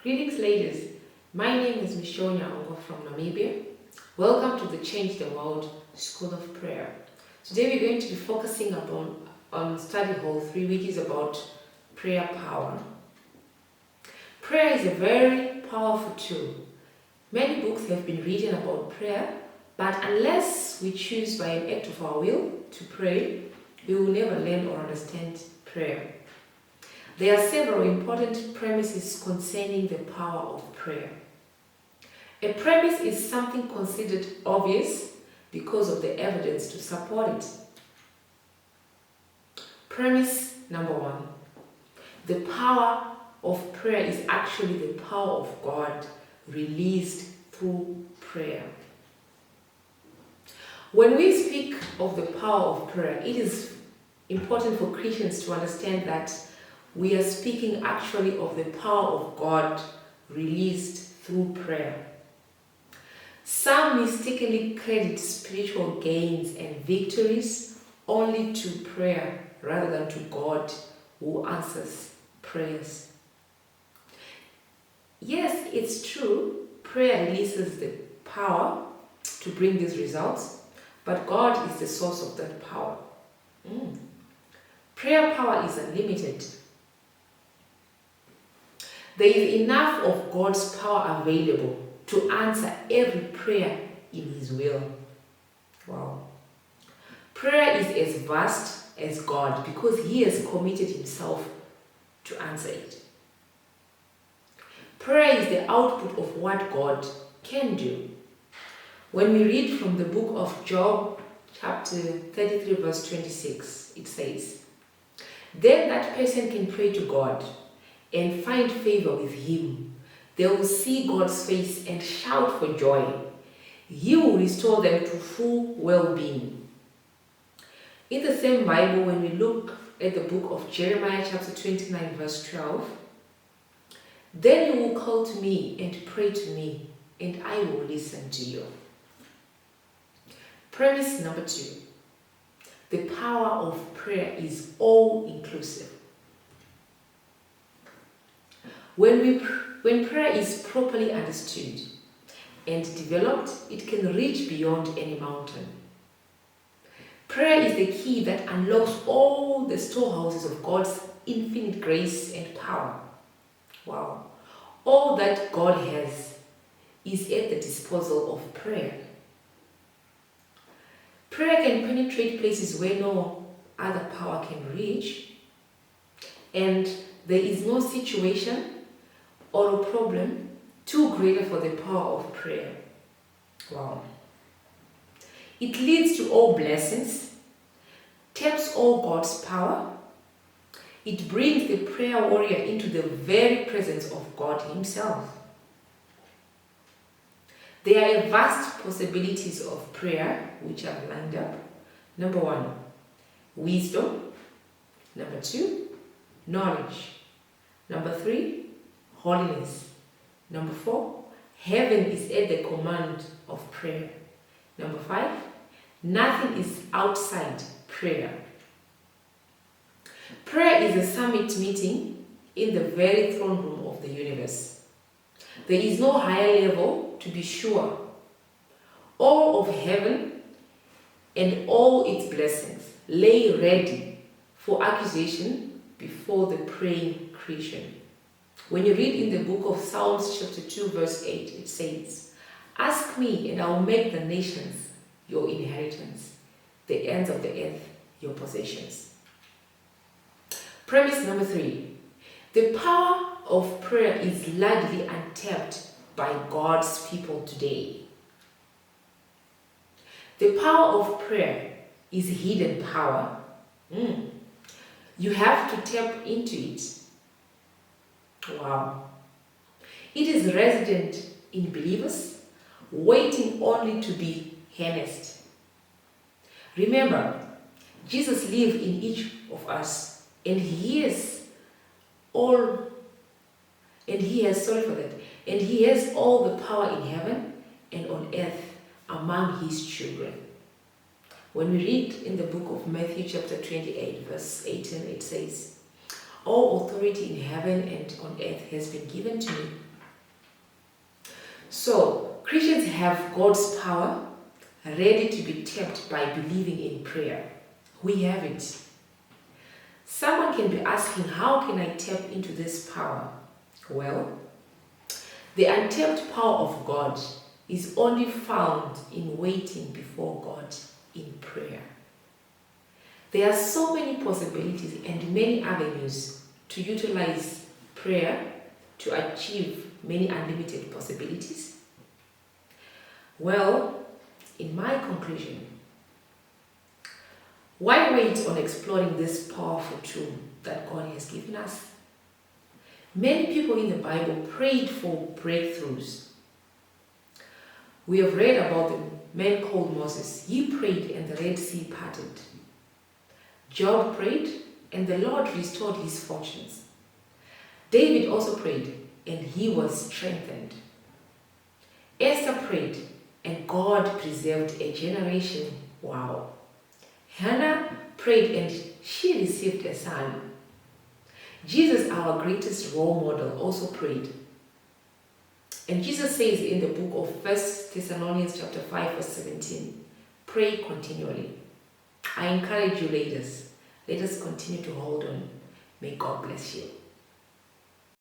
Greetings, ladies. My name is Nyaungwa from Namibia. Welcome to the Change the World School of Prayer. Today we're going to be focusing on study hall 3, which is about prayer power. Prayer is a very powerful tool. Many books have been written about prayer, but unless we choose by an act of our will to pray, we will never learn or understand prayer. There are several important premises concerning the power of prayer. A premise is something considered obvious because of the evidence to support it. Premise number 1. The power of prayer is actually the power of God released through prayer. When we speak of the power of prayer, it is important for Christians to understand that we are speaking actually of the power of God released through prayer. Some mistakenly credit spiritual gains and victories only to prayer rather than to God who answers prayers. Yes, it's true, prayer releases the power to bring these results, but God is the source of that power. Prayer power is unlimited. There is enough of God's power available to answer every prayer in His will. Wow. Prayer is as vast as God because He has committed Himself to answer it. Prayer is the output of what God can do. When we read from the book of Job, chapter 33, verse 26, it says, "Then that person can pray to God and find favor with Him. They will see God's face and shout for joy. He will restore them to full well-being." In the same Bible, when we look at the book of Jeremiah, chapter 29, verse 12, "Then you will call to me and pray to me, and I will listen to you." Premise number 2. The power of prayer is all-inclusive. When prayer is properly understood and developed, it can reach beyond any mountain. Prayer is the key that unlocks all the storehouses of God's infinite grace and power. Wow. All that God has is at the disposal of prayer. Prayer can penetrate places where no other power can reach, and there is no situation or a problem too greater for the power of prayer. Wow. It leads to all blessings, taps all God's power. It brings the prayer warrior into the very presence of God Himself. There are vast possibilities of prayer which I've lined up. Number 1, wisdom. Number 2, knowledge. Number 3, holiness. Number 4, heaven is at the command of prayer. Number 5, nothing is outside prayer. Prayer is a summit meeting in the very throne room of the universe. There is no higher level, to be sure. All of heaven and all its blessings lay ready for accusation before the praying creation. When you read in the book of Psalms chapter 2 verse 8, it says, "Ask me and I will make the nations your inheritance, the ends of the earth your possessions." Premise number 3. The power of prayer is largely untapped by God's people today. The power of prayer is hidden power. You have to tap into it. Wow. It is resident in believers, waiting only to be harnessed. Remember, Jesus lived in each of us, and He has all the power in heaven and on earth among His children. When we read in the book of Matthew chapter 28 verse 18, it says, "All authority in heaven and on earth has been given to me. So, Christians have God's power ready to be tapped by believing in prayer. We have it. Someone can be asking, how can I tap into this power? Well, the untapped power of God is only found in waiting before God in prayer. There are so many possibilities and many avenues to utilize prayer to achieve many unlimited possibilities. Well, in my conclusion, why wait on exploring this powerful tool that God has given us? Many people in the Bible prayed for breakthroughs. We have read about the man called Moses. He prayed and the Red Sea parted. Job prayed and the Lord restored his fortunes. David also prayed and he was strengthened. Esther prayed and God preserved a generation. Wow. Hannah prayed and she received a son. Jesus, our greatest role model, also prayed. And Jesus says in the book of 1 Thessalonians chapter 5 verse 17, pray continually. I encourage you ladies, let us continue to hold on. May God bless you.